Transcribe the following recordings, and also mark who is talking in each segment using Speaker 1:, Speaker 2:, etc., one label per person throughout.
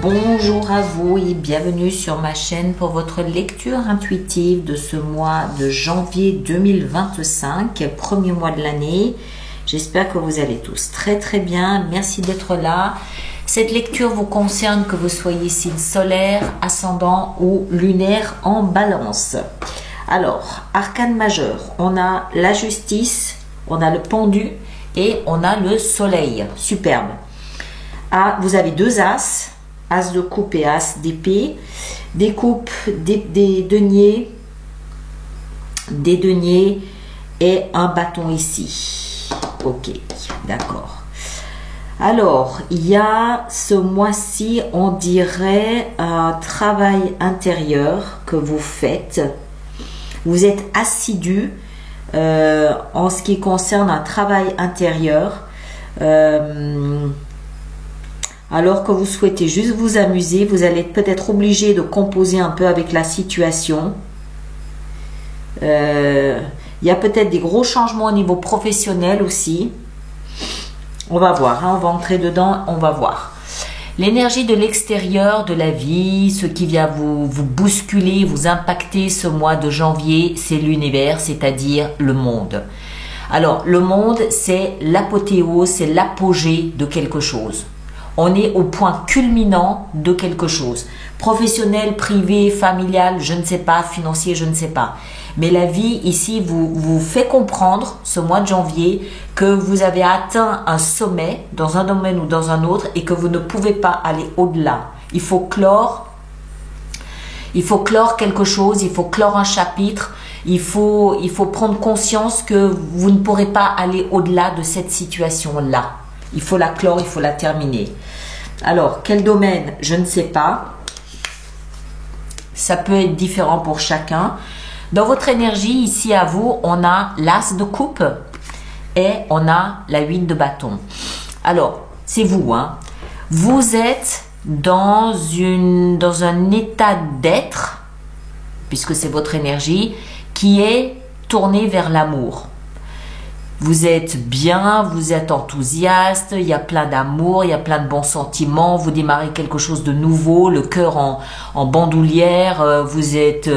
Speaker 1: Bonjour à vous et bienvenue sur ma chaîne pour votre lecture intuitive de ce mois de janvier 2025, premier mois de l'année. J'espère que vous allez tous très bien. Merci d'être là. Cette lecture vous concerne que vous soyez signe solaire, ascendant ou lunaire en balance. Alors, arcane majeur, on a la justice, on a le pendu et on a le soleil. Superbe. Ah, vous avez deux as, as de coupe et as d'épée, des coupes, des deniers et un bâton ici. Ok, d'accord. Alors, il y a ce mois-ci, on dirait un travail intérieur que vous faites. Vous êtes assidu en ce qui concerne un travail intérieur. Alors que vous souhaitez juste vous amuser, vous allez peut-être obligé de composer un peu avec la situation. Il y a peut-être des gros changements au niveau professionnel aussi. On va voir, hein, on va entrer dedans, on va voir. L'énergie de l'extérieur, de la vie, ce qui vient vous bousculer, vous impacter ce mois de janvier, c'est l'univers, c'est-à-dire le monde. Alors, le monde, c'est l'apothéose, c'est l'apogée de quelque chose. On est au point culminant de quelque chose. Professionnel, privé, familial, je ne sais pas, financier, je ne sais pas. Mais la vie ici vous fait comprendre, ce mois de janvier, que vous avez atteint un sommet dans un domaine ou dans un autre et que vous ne pouvez pas aller au-delà. Il faut clore quelque chose, il faut clore un chapitre, il faut prendre conscience que vous ne pourrez pas aller au-delà de cette situation-là. Il faut la clore, il faut la terminer. Alors, quel domaine? Je ne sais pas. Ça peut être différent pour chacun. Dans votre énergie, ici à vous, on a l'as de coupe et on a la 8 de bâton. Alors, c'est vous, hein. Vous êtes dans un état d'être, puisque c'est votre énergie, qui est tourné vers l'amour. Vous êtes bien, vous êtes enthousiaste, il y a plein d'amour, il y a plein de bons sentiments, vous démarrez quelque chose de nouveau, le cœur en bandoulière, vous êtes,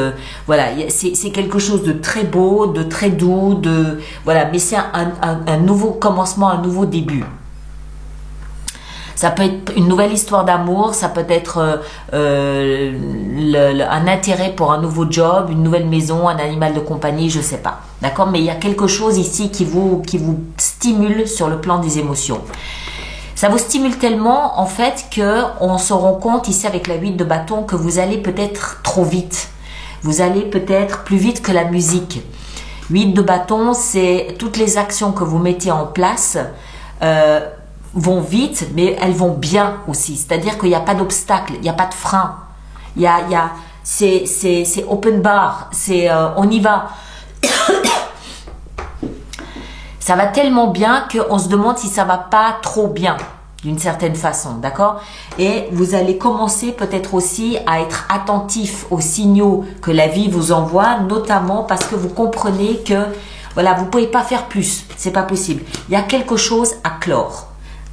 Speaker 1: voilà, c'est quelque chose de très beau, de très doux, voilà, mais c'est un nouveau commencement, un nouveau début. Ça peut être une nouvelle histoire d'amour, ça peut être un intérêt pour un nouveau job, une nouvelle maison, un animal de compagnie, je ne sais pas. D'accord? Mais il y a quelque chose ici qui vous stimule sur le plan des émotions. Ça vous stimule tellement, en fait, qu'on se rend compte ici avec la 8 de bâton que vous allez peut-être trop vite. Vous allez peut-être plus vite que la musique. 8 de bâton, c'est toutes les actions que vous mettez en place vont vite, mais elles vont bien aussi. C'est-à-dire qu'il n'y a pas d'obstacle, il n'y a pas de frein. C'est open bar, on y va. Ça va tellement bien qu'on se demande si ça va pas trop bien, d'une certaine façon, d'accord? Et vous allez commencer peut-être aussi à être attentif aux signaux que la vie vous envoie, notamment parce que vous comprenez que, voilà, vous ne pouvez pas faire plus, c'est pas possible. Il y a quelque chose à clore.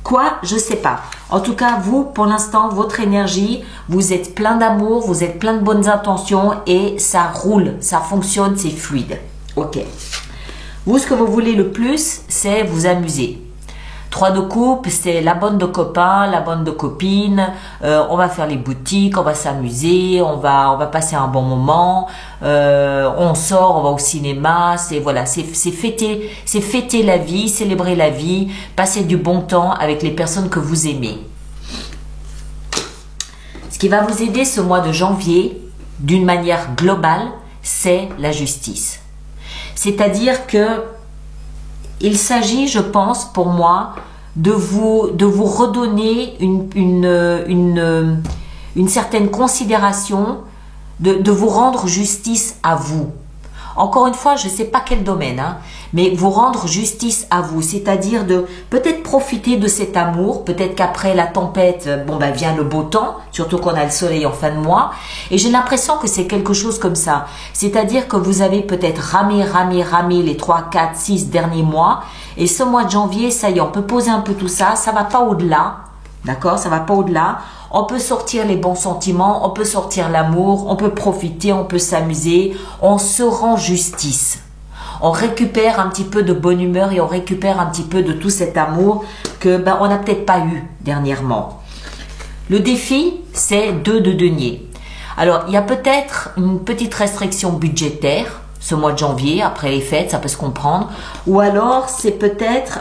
Speaker 1: Quoi? Je sais pas. En tout cas, vous, pour l'instant, votre énergie, vous êtes plein d'amour, vous êtes plein de bonnes intentions et ça roule, ça fonctionne, c'est fluide. Ok. Vous, ce que vous voulez le plus, c'est vous amuser. 3 de coupe, c'est la bonne de copain, la bonne de copine. On va faire les boutiques, on va s'amuser, on va passer un bon moment. On sort, on va au cinéma. C'est voilà, c'est fêter la vie, célébrer la vie, passer du bon temps avec les personnes que vous aimez. Ce qui va vous aider ce mois de janvier, d'une manière globale, c'est la justice. C'est-à-dire que il s'agit, je pense, pour moi, de vous redonner une certaine considération, de vous rendre justice à vous. Encore une fois, je ne sais pas quel domaine, hein, mais vous rendre justice à vous, c'est-à-dire de peut-être profiter de cet amour, peut-être qu'après la tempête, bon ben vient le beau temps, surtout qu'on a le soleil en fin de mois, et j'ai l'impression que c'est quelque chose comme ça, c'est-à-dire que vous avez peut-être ramé les 3, 4, 6 derniers mois, et ce mois de janvier, ça y est, on peut poser un peu tout ça, ça va pas au-delà, D'accord? Ça va pas au-delà. On peut sortir les bons sentiments, on peut sortir l'amour, on peut profiter, on peut s'amuser, on se rend justice. On récupère un petit peu de bonne humeur et on récupère un petit peu de tout cet amour que on n'a peut-être pas eu dernièrement. Le défi, c'est 2 de denier. Alors, il y a peut-être une petite restriction budgétaire ce mois de janvier, après les fêtes, ça peut se comprendre. Ou alors, c'est peut-être...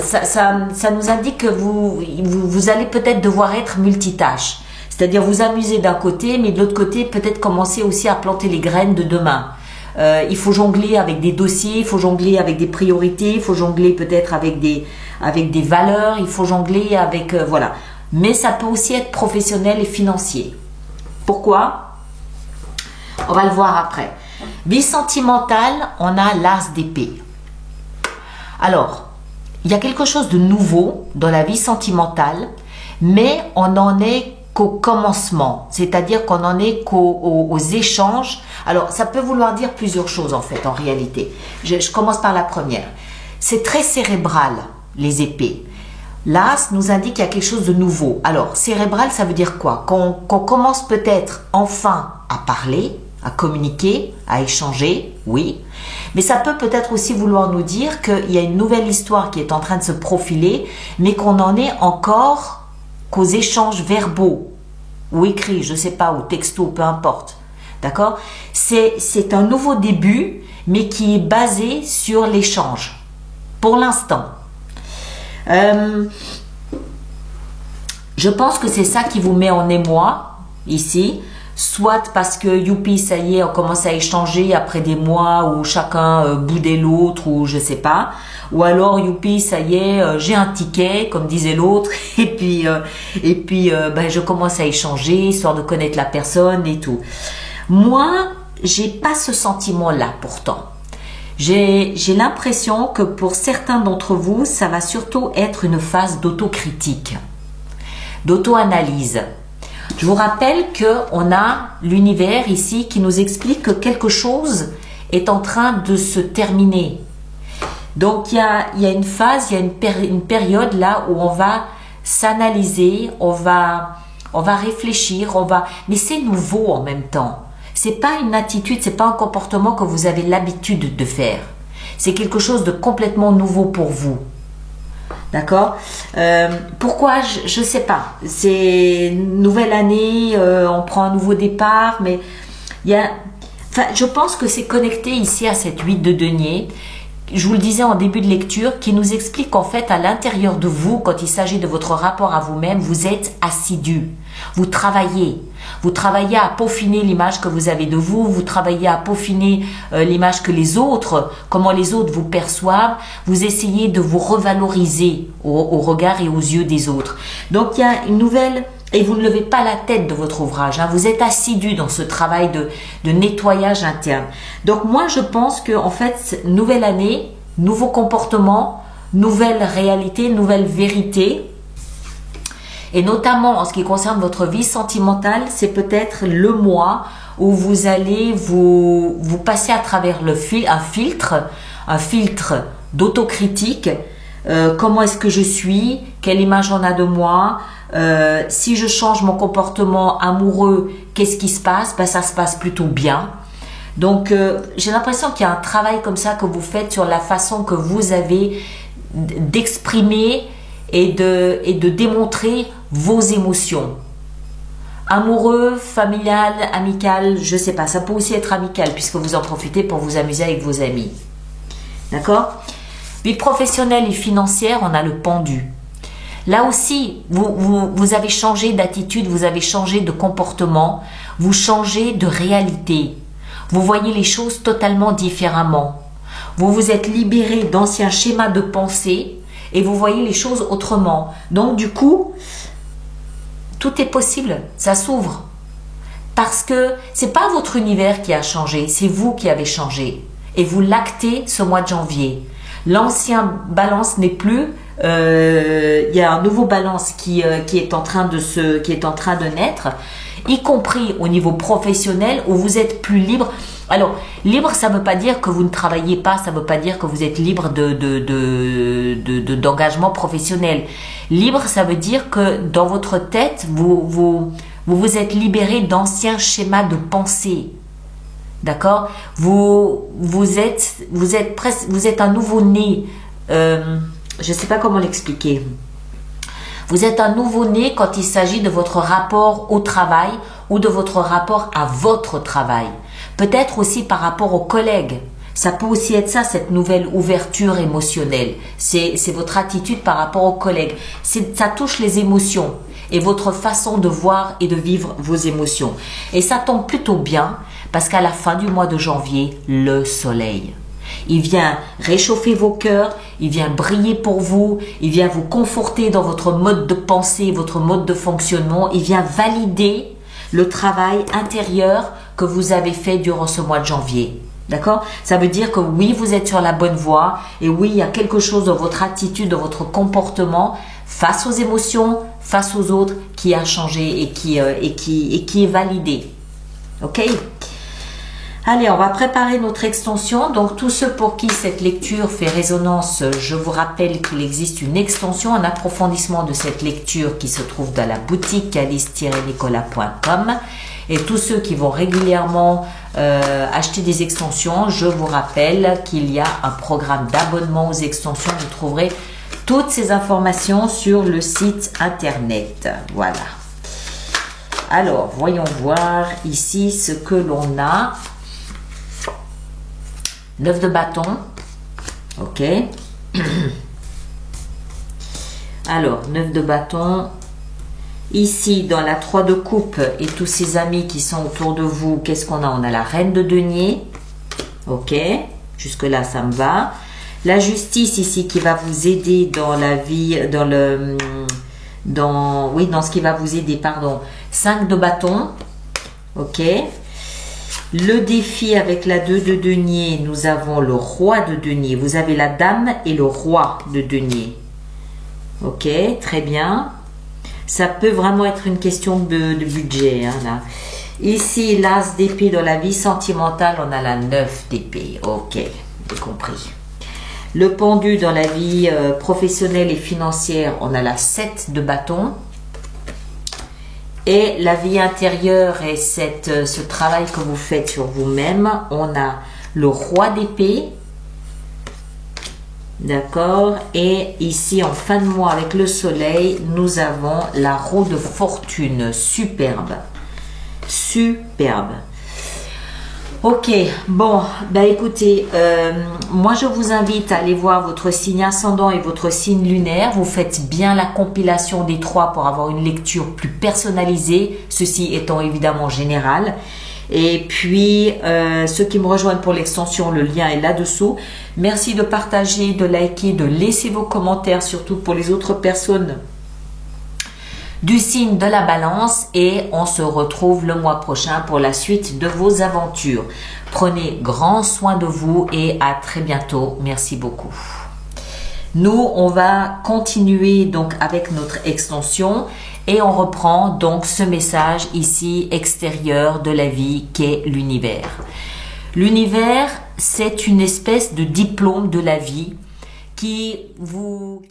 Speaker 1: ça nous indique que vous allez peut-être devoir être multitâche. C'est-à-dire vous amuser d'un côté, mais de l'autre côté, peut-être commencer aussi à planter les graines de demain. Il faut jongler avec des dossiers, il faut jongler avec des priorités, il faut jongler peut-être avec des valeurs, il faut jongler avec... voilà. Mais ça peut aussi être professionnel et financier. Pourquoi? On va le voir après. Vie sentimentale, on a l'as d'épée. Alors, il y a quelque chose de nouveau dans la vie sentimentale, mais on n'en est qu'au commencement, c'est-à-dire qu'on n'en est qu'aux échanges. Alors, ça peut vouloir dire plusieurs choses en fait, en réalité. Je commence par la première. C'est très cérébral, les épées. L'as nous indique qu'il y a quelque chose de nouveau. Alors, cérébral, ça veut dire quoi? Qu'on commence peut-être enfin à parler, à communiquer, à échanger, oui. Mais ça peut peut-être aussi vouloir nous dire qu'il y a une nouvelle histoire qui est en train de se profiler, mais qu'on n'en est encore qu'aux échanges verbaux, ou écrits, je ne sais pas, ou texto, peu importe. D'accord? C'est un nouveau début, mais qui est basé sur l'échange, pour l'instant. Je pense que c'est ça qui vous met en émoi, ici. Soit parce que youpi, ça y est, on commence à échanger après des mois où chacun boudait l'autre ou je sais pas. Ou alors youpi, ça y est, j'ai un ticket, comme disait l'autre, et puis je commence à échanger, histoire de connaître la personne et tout. Moi, j'ai pas ce sentiment-là pourtant. J'ai l'impression que pour certains d'entre vous, ça va surtout être une phase d'autocritique, d'auto-analyse. Je vous rappelle qu'on a l'univers ici qui nous explique que quelque chose est en train de se terminer. Donc il y a une phase, il y a une période là où on va s'analyser, on va réfléchir, mais c'est nouveau en même temps. C'est pas une attitude, c'est pas un comportement que vous avez l'habitude de faire. C'est quelque chose de complètement nouveau pour vous. D'accord? Pourquoi? Je sais pas. C'est une nouvelle année, on prend un nouveau départ, mais je pense que c'est connecté ici à cette 8 de denier. Je vous le disais en début de lecture, qui nous explique qu'en fait, à l'intérieur de vous, quand il s'agit de votre rapport à vous-même, vous êtes assidu. Vous travaillez. Vous travaillez à peaufiner l'image que vous avez de vous. Vous travaillez à peaufiner l'image que les autres, comment les autres vous perçoivent. Vous essayez de vous revaloriser au regard et aux yeux des autres. Donc, il y a une nouvelle... Et vous ne levez pas la tête de votre ouvrage. Hein. Vous êtes assidu dans ce travail de nettoyage interne. Donc moi, je pense que en fait, nouvelle année, nouveau comportement, nouvelle réalité, nouvelle vérité. Et notamment en ce qui concerne votre vie sentimentale, c'est peut-être le mois où vous allez vous passer à travers un filtre d'autocritique. Comment est-ce que je suis? Quelle image on a de moi? Si je change mon comportement amoureux, qu'est-ce qui se passe? Ça se passe plutôt bien. Donc, j'ai l'impression qu'il y a un travail comme ça que vous faites sur la façon que vous avez d'exprimer et de démontrer vos émotions. Amoureux, familial, amical, je sais pas. Ça peut aussi être amical puisque vous en profitez pour vous amuser avec vos amis. D'accord? Vie professionnelle et financière, on a le pendu. Là aussi, vous avez changé d'attitude, vous avez changé de comportement, vous changez de réalité. Vous voyez les choses totalement différemment. Vous vous êtes libéré d'anciens schémas de pensée et vous voyez les choses autrement. Donc du coup, tout est possible, ça s'ouvre. Parce que c'est pas votre univers qui a changé, c'est vous qui avez changé. Et vous l'actez ce mois de janvier. L'ancien balance n'est plus... il y a un nouveau balance qui est en train de naître y compris au niveau professionnel où vous êtes plus libre. Alors, libre, ça ne veut pas dire que vous ne travaillez pas, ça ne veut pas dire que vous êtes libre d'engagement professionnel. Libre, ça veut dire que dans votre tête, vous êtes libéré d'anciens schémas de pensée. D'accord? Vous êtes un nouveau-né. Je ne sais pas comment l'expliquer. Vous êtes un nouveau-né quand il s'agit de votre rapport au travail ou de votre rapport à votre travail. Peut-être aussi par rapport aux collègues. Ça peut aussi être ça, cette nouvelle ouverture émotionnelle. C'est votre attitude par rapport aux collègues. Ça touche les émotions et votre façon de voir et de vivre vos émotions. Et ça tombe plutôt bien parce qu'à la fin du mois de janvier, le soleil. Il vient réchauffer vos cœurs, il vient briller pour vous, il vient vous conforter dans votre mode de pensée, votre mode de fonctionnement, il vient valider le travail intérieur que vous avez fait durant ce mois de janvier. D'accord? Ça veut dire que oui, vous êtes sur la bonne voie et oui, il y a quelque chose dans votre attitude, dans votre comportement face aux émotions, face aux autres qui a changé et qui est validé. Ok? Allez, on va préparer notre extension. Donc, tous ceux pour qui cette lecture fait résonance, je vous rappelle qu'il existe une extension, un approfondissement de cette lecture qui se trouve dans la boutique alice-nicolas.com. Et tous ceux qui vont régulièrement acheter des extensions, je vous rappelle qu'il y a un programme d'abonnement aux extensions. Vous trouverez toutes ces informations sur le site internet. Voilà. Alors, voyons voir ici ce que l'on a. 9 de bâton. Ok. Alors, 9 de bâton. Ici, dans la 3 de coupe et tous ces amis qui sont autour de vous, qu'est-ce qu'on a? On a la reine de denier. Ok. Jusque-là, ça me va. La justice ici qui va vous aider dans la vie, dans ce qui va vous aider, pardon. 5 de bâton. Ok. Le défi avec la 2 de denier, nous avons le roi de denier. Vous avez la dame et le roi de denier. Ok, très bien. Ça peut vraiment être une question de budget. Hein, là. Ici, l'as d'épée dans la vie sentimentale, on a la 9 d'épée. Ok, j'ai compris. Le pendu dans la vie professionnelle et financière, on a la 7 de bâton. Et la vie intérieure et ce travail que vous faites sur vous-même, on a le roi d'épée. D'accord. Et ici, en fin de mois, avec le soleil, nous avons la roue de fortune. Superbe. Superbe. Ok, bon, bah écoutez, moi je vous invite à aller voir votre signe ascendant et votre signe lunaire. Vous faites bien la compilation des trois pour avoir une lecture plus personnalisée, ceci étant évidemment général. Et puis, ceux qui me rejoignent pour l'extension, le lien est là-dessous. Merci de partager, de liker, de laisser vos commentaires, surtout pour les autres personnes du signe de la balance, et on se retrouve le mois prochain pour la suite de vos aventures. Prenez grand soin de vous et à très bientôt. Merci beaucoup. Nous, on va continuer donc avec notre extension et on reprend donc ce message ici extérieur de la vie qu'est l'univers. L'univers, c'est une espèce de diplôme de la vie qui vous...